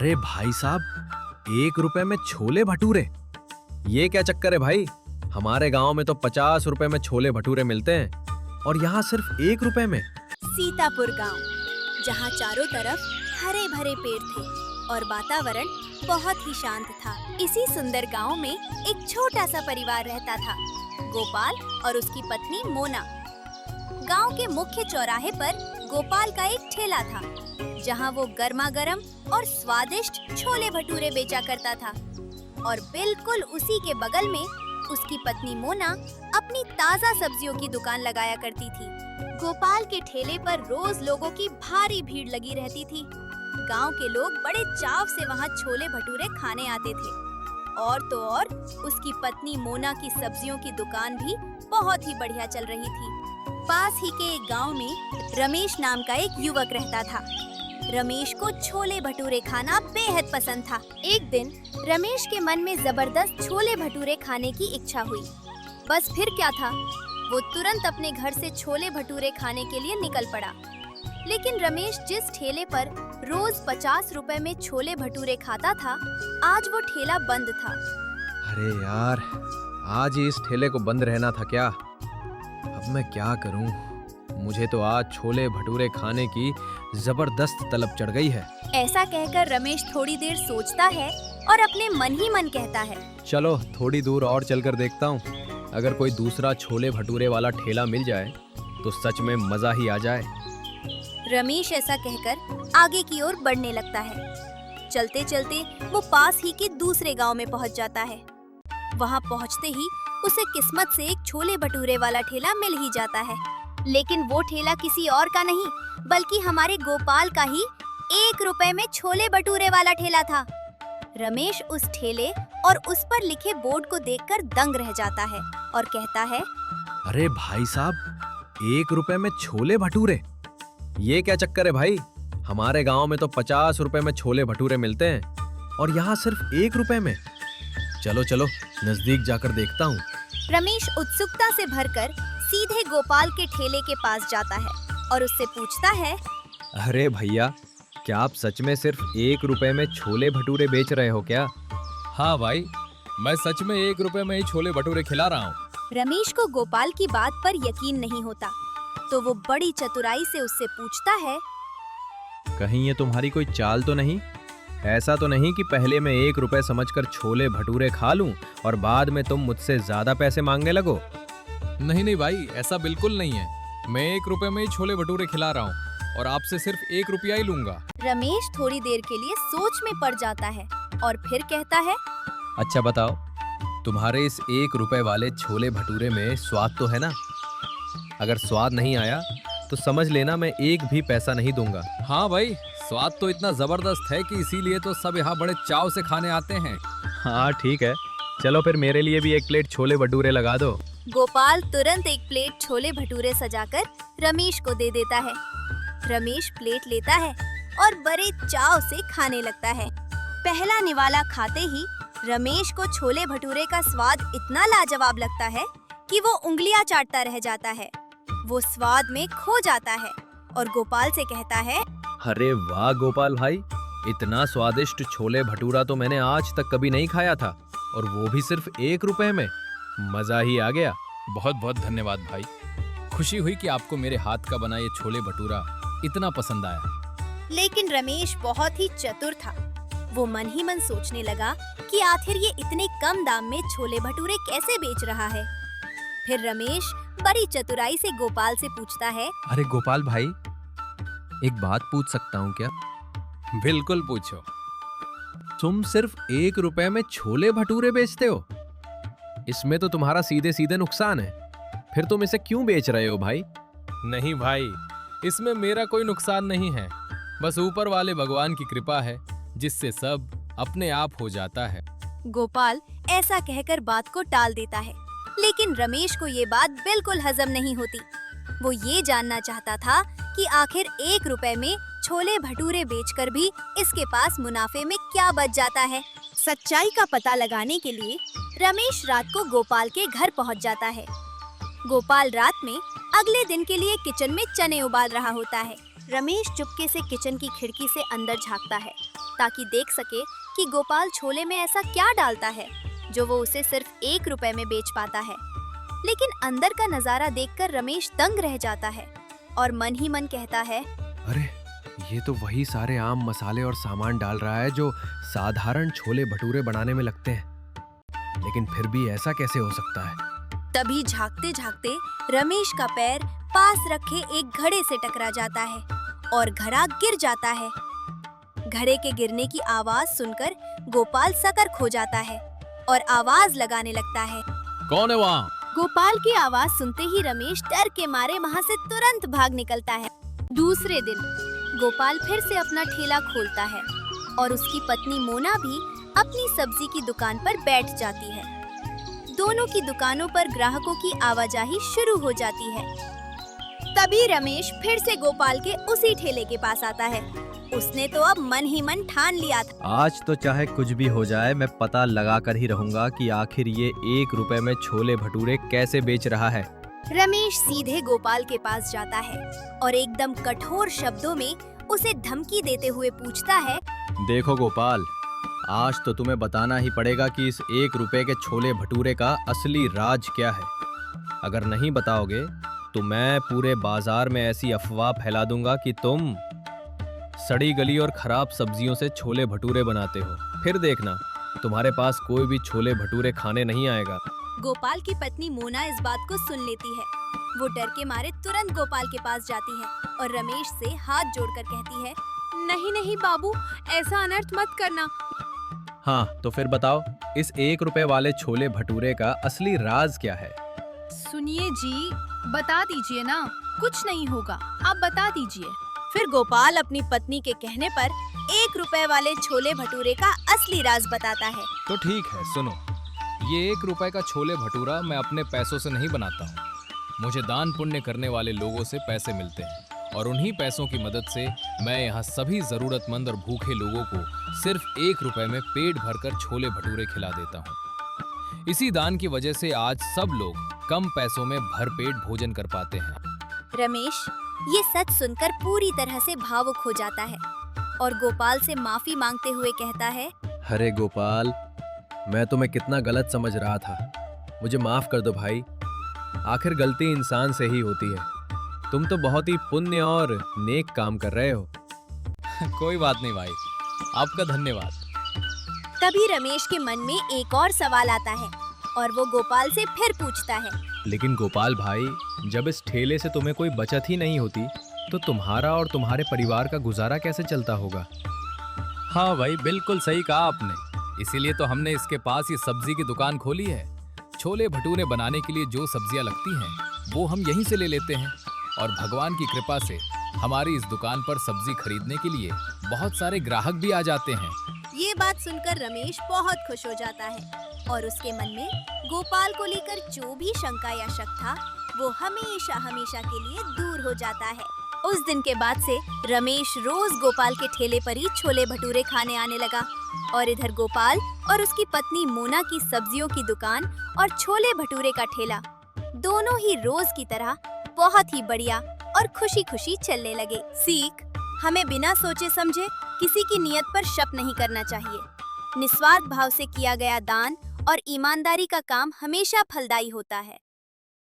अरे भाई साहब, 1 रुपए में छोले भटूरे? ये क्या चक्कर है भाई? हमारे गांव में तो 50 रुपए में छोले भटूरे मिलते हैं और यहाँ सिर्फ 1 रुपए में। सीतापुर गांव, जहाँ चारों तरफ हरे भरे पेड़ थे और वातावरण बहुत ही शांत था। इसी सुंदर गांव में एक छोटा सा परिवार रहता था, गोपाल और उसकी पत्नी मोना। गांव के मुख्य चौराहे पर गोपाल का एक ठेला था, जहां वो गर्मा गर्म और स्वादिष्ट छोले भटूरे बेचा करता था। और बिल्कुल उसी के बगल में उसकी पत्नी मोना अपनी ताजा सब्जियों की दुकान लगाया करती थी। गोपाल के ठेले पर रोज लोगों की भारी भीड़ लगी रहती थी। गांव के लोग बड़े चाव से वहां छोले भटूरे खाने आते थे। और तो और उसकी पत्नी मोना की सब्जियों की दुकान भी बहुत ही बढ़िया चल रही थी। पास ही के एक गांव में रमेश नाम का एक युवक रहता था। रमेश को छोले भटूरे खाना बेहद पसंद था। एक दिन रमेश के मन में जबरदस्त छोले भटूरे खाने की इच्छा हुई। बस फिर क्या था, वो तुरंत अपने घर से छोले भटूरे खाने के लिए निकल पड़ा। लेकिन रमेश जिस ठेले पर रोज 50 रुपए में छोले भटूरे खाता था, आज वो ठेला बंद था। अरे यार, आज ही इस ठेले को बंद रहना था क्या? अब मैं क्या करूं? मुझे तो आज छोले भटूरे खाने की जबरदस्त तलब चढ़ गई है। ऐसा कहकर रमेश थोड़ी देर सोचता है और अपने मन ही मन कहता है, चलो थोड़ी दूर और चलकर देखता हूँ। अगर कोई दूसरा छोले भटूरे वाला ठेला मिल जाए तो सच में मजा ही आ जाए। रमेश ऐसा कहकर आगे की ओर बढ़ने लगता है। चलते चलते वो पास ही के दूसरे गांव में पहुंच जाता है। वहां पहुंचते ही उसे किस्मत से एक छोले भटूरे वाला ठेला मिल ही जाता है। लेकिन वो ठेला किसी और का नहीं, बल्कि हमारे गोपाल का ही 1 रुपए में छोले भटूरे वाला ठेला था। रमेश उस ठेले और उस पर लिखे बोर्ड को देखकर दंग रह जाता है और कहता है, अरे भाई साहब, 1 रुपए में छोले भटूरे? ये क्या चक्कर है भाई? हमारे गांव में तो 50 रुपए में छोले भटूरे मिलते हैं और यहाँ सिर्फ 1 रुपए में। चलो चलो नजदीक जाकर देखता हूँ। रमेश उत्सुकता से भरकर सीधे गोपाल के ठेले के पास जाता है और उससे पूछता है, अरे भैया, क्या आप सच में सिर्फ 1 रुपए में छोले भटूरे बेच रहे हो क्या? हाँ भाई, मैं सच में 1 रुपए में ही छोले भटूरे खिला रहा हूँ। रमेश को गोपाल की बात पर यकीन नहीं होता, तो वो बड़ी चतुराई से उससे पूछता है, कहीं ये तुम्हारी कोई चाल तो नहीं? ऐसा तो नहीं कि पहले मैं 1 रुपए समझकर छोले भटूरे खा लूं और बाद में तुम मुझसे ज्यादा पैसे मांगने लगो? नहीं नहीं भाई, ऐसा बिल्कुल नहीं है। मैं 1 रुपए में ही छोले भटूरे खिला रहा हूँ और आपसे सिर्फ 1 रुपया ही लूंगा। रमेश थोड़ी देर के लिए सोच में पड़ जाता है और फिर कहता है, अच्छा बताओ, तुम्हारे इस 1 रुपए वाले छोले भटूरे में स्वाद तो है ना? अगर स्वाद नहीं आया तो समझ लेना मैं एक भी पैसा नहीं दूंगा। हाँ भाई, स्वाद तो इतना जबरदस्त है कि इसीलिए तो सब यहाँ बड़े चाव से खाने आते हैं। हाँ ठीक है, चलो फिर मेरे लिए भी 1 प्लेट छोले भटूरे लगा दो। गोपाल तुरंत 1 प्लेट छोले भटूरे सजाकर रमेश को दे देता है। रमेश प्लेट लेता है और बड़े चाव से खाने लगता है। पहला निवाला खाते ही रमेश को छोले भटूरे का स्वाद इतना लाजवाब लगता है कि वो उंगलियां चाटता रह जाता है। वो स्वाद में खो जाता है और गोपाल से कहता है, अरे वाह गोपाल भाई, इतना स्वादिष्ट छोले भटूरा तो मैंने आज तक कभी नहीं खाया था, और वो भी सिर्फ 1 रुपए में। मजा ही आ गया। बहुत बहुत धन्यवाद भाई। खुशी हुई कि आपको मेरे हाथ का बना ये छोले भटूरा इतना पसंद आया। लेकिन रमेश बहुत ही चतुर था। वो मन ही मन सोचने लगा कि आखिर ये इतने कम दाम में छोले भटूरे कैसे बेच रहा है। फिर रमेश बड़ी चतुराई से गोपाल से पूछता है, अरे गोपाल भाई, एक बात पूछ सकता हूँ क्या? बिल्कुल पूछो। तुम सिर्फ 1 रुपए में छोले भटूरे बेचते हो? इसमें तो तुम्हारा सीधे सीधे नुकसान है। फिर तुम इसे क्यों बेच रहे हो भाई? नहीं भाई, इसमें मेरा कोई नुकसान नहीं है। बस ऊपर वाले भगवान की कृपा है, जिससे सब अपने आप हो जाता है। गोपाल ऐसा कहकर बात को टाल देता है। लेकिन रमेश को ये बात बिल्कुल हजम नहीं होती। वो ये जानना चाहता था कि आखिर 1 रुपए में छोले भटूरे बेचकर भी इसके पास मुनाफे में क्या बच जाता है। सच्चाई का पता लगाने के लिए रमेश रात को गोपाल के घर पहुंच जाता है। गोपाल रात में अगले दिन के लिए किचन में चने उबाल रहा होता है। रमेश चुपके से किचन की खिड़की से अंदर झांकता है ताकि देख सके कि गोपाल छोले में ऐसा क्या डालता है जो वो उसे सिर्फ 1 रुपए में बेच पाता है। लेकिन अंदर का नजारा देखकर रमेश दंग रह जाता है और मन ही मन कहता है, अरे ये तो वही सारे आम मसाले और सामान डाल रहा है जो साधारण छोले भटूरे बनाने में लगते हैं, लेकिन फिर भी ऐसा कैसे हो सकता है। तभी झांकते झांकते रमेश का पैर पास रखे एक घड़े से टकरा जाता है और घड़ा गिर जाता है। घड़े के गिरने की आवाज सुनकर गोपाल सकर्क हो जाता है और आवाज लगाने लगता है। कौन है वहाँ? गोपाल की आवाज सुनते ही रमेश डर के मारे वहाँ से तुरंत भाग निकलता है। दूसरे दिन गोपाल फिर से अपना ठेला खोलता है और उसकी पत्नी मोना भी अपनी सब्जी की दुकान पर बैठ जाती है। दोनों की दुकानों पर ग्राहकों की आवाजाही शुरू हो जाती है। तभी रमेश फिर से गोपाल के उसी ठेले के पास आता है। उसने तो अब मन ही मन ठान लिया था, आज तो चाहे कुछ भी हो जाए, मैं पता लगा कर ही रहूंगा कि आखिर ये 1 रुपए में छोले भटूरे कैसे बेच रहा है। रमेश सीधे गोपाल के पास जाता है और एकदम कठोर शब्दों में उसे धमकी देते हुए पूछता है, देखो गोपाल, आज तो तुम्हें बताना ही पड़ेगा कि इस 1 रुपए के छोले भटूरे का असली राज क्या है। अगर नहीं बताओगे तो मैं पूरे बाजार में ऐसी अफवाह फैला दूंगा कि तुम सड़ी गली और खराब सब्जियों से छोले भटूरे बनाते हो। फिर देखना, तुम्हारे पास कोई भी छोले भटूरे खाने नहीं आएगा। गोपाल की पत्नी मोना इस बात को सुन लेती है। वो डर के मारे तुरंत गोपाल के पास जाती है और रमेश से हाथ जोड़कर कहती है, नहीं नहीं बाबू, ऐसा अनर्थ मत करना। हाँ तो फिर बताओ, इस 1 रुपए वाले छोले भटूरे का असली राज क्या है। सुनिए जी, बता दीजिए ना, कुछ नहीं होगा, आप बता दीजिए। फिर गोपाल अपनी पत्नी के कहने पर 1 रुपए वाले छोले भटूरे का असली राज बताता है। तो ठीक है, सुनो। ये 1 रुपए का छोले भटूरा मैं अपने पैसों से नहीं बनाता हूँ। मुझे दान पुण्य करने वाले लोगों से पैसे मिलते हैं और उन्हीं पैसों की मदद से मैं यहाँ सभी जरूरतमंद और भूखे लोगों को सिर्फ 1 रुपए में पेट भरकर छोले भटूरे खिला देता हूँ। इसी दान की वजह से आज सब लोग कम पैसों में भरपेट भोजन कर पाते हैं। रमेश ये सच सुनकर पूरी तरह से भावुक हो जाता है और गोपाल से माफी मांगते हुए कहता है, अरे गोपाल, मैं तुम्हें कितना गलत समझ रहा था, मुझे माफ कर दो भाई। आखिर गलती इंसान से ही होती है। तुम तो बहुत ही पुण्य और नेक काम कर रहे हो। कोई बात नहीं भाई, आपका धन्यवाद। तभी रमेश के मन में एक और सवाल आता है और वो गोपाल से फिर पूछता है, लेकिन गोपाल भाई, जब इस ठेले से तुम्हें कोई बचत ही नहीं होती तो तुम्हारा और तुम्हारे परिवार का गुजारा कैसे चलता होगा। हाँ भाई, बिल्कुल सही कहा आपने। इसीलिए तो हमने इसके पास ये सब्जी की दुकान खोली है। छोले भटूरे बनाने के लिए जो सब्जियां लगती हैं वो हम यहीं से ले लेते हैं और भगवान की कृपा से हमारी इस दुकान पर सब्जी खरीदने के लिए बहुत सारे ग्राहक भी आ जाते हैं। ये बात सुनकर रमेश बहुत खुश हो जाता है और उसके मन में गोपाल को लेकर जो भी शंका या शक था वो हमेशा हमेशा के लिए दूर हो जाता है। उस दिन के बाद से रमेश रोज गोपाल के ठेले पर ही छोले भटूरे खाने आने लगा और इधर गोपाल और उसकी पत्नी मोना की सब्जियों की दुकान और छोले भटूरे का ठेला दोनों ही रोज की तरह बहुत ही बढ़िया और खुशी खुशी चलने लगे। सीख, हमें बिना सोचे समझे किसी की नियत पर शक नहीं करना चाहिए। निस्वार्थ भाव से किया गया दान और ईमानदारी का काम हमेशा फलदायी होता है।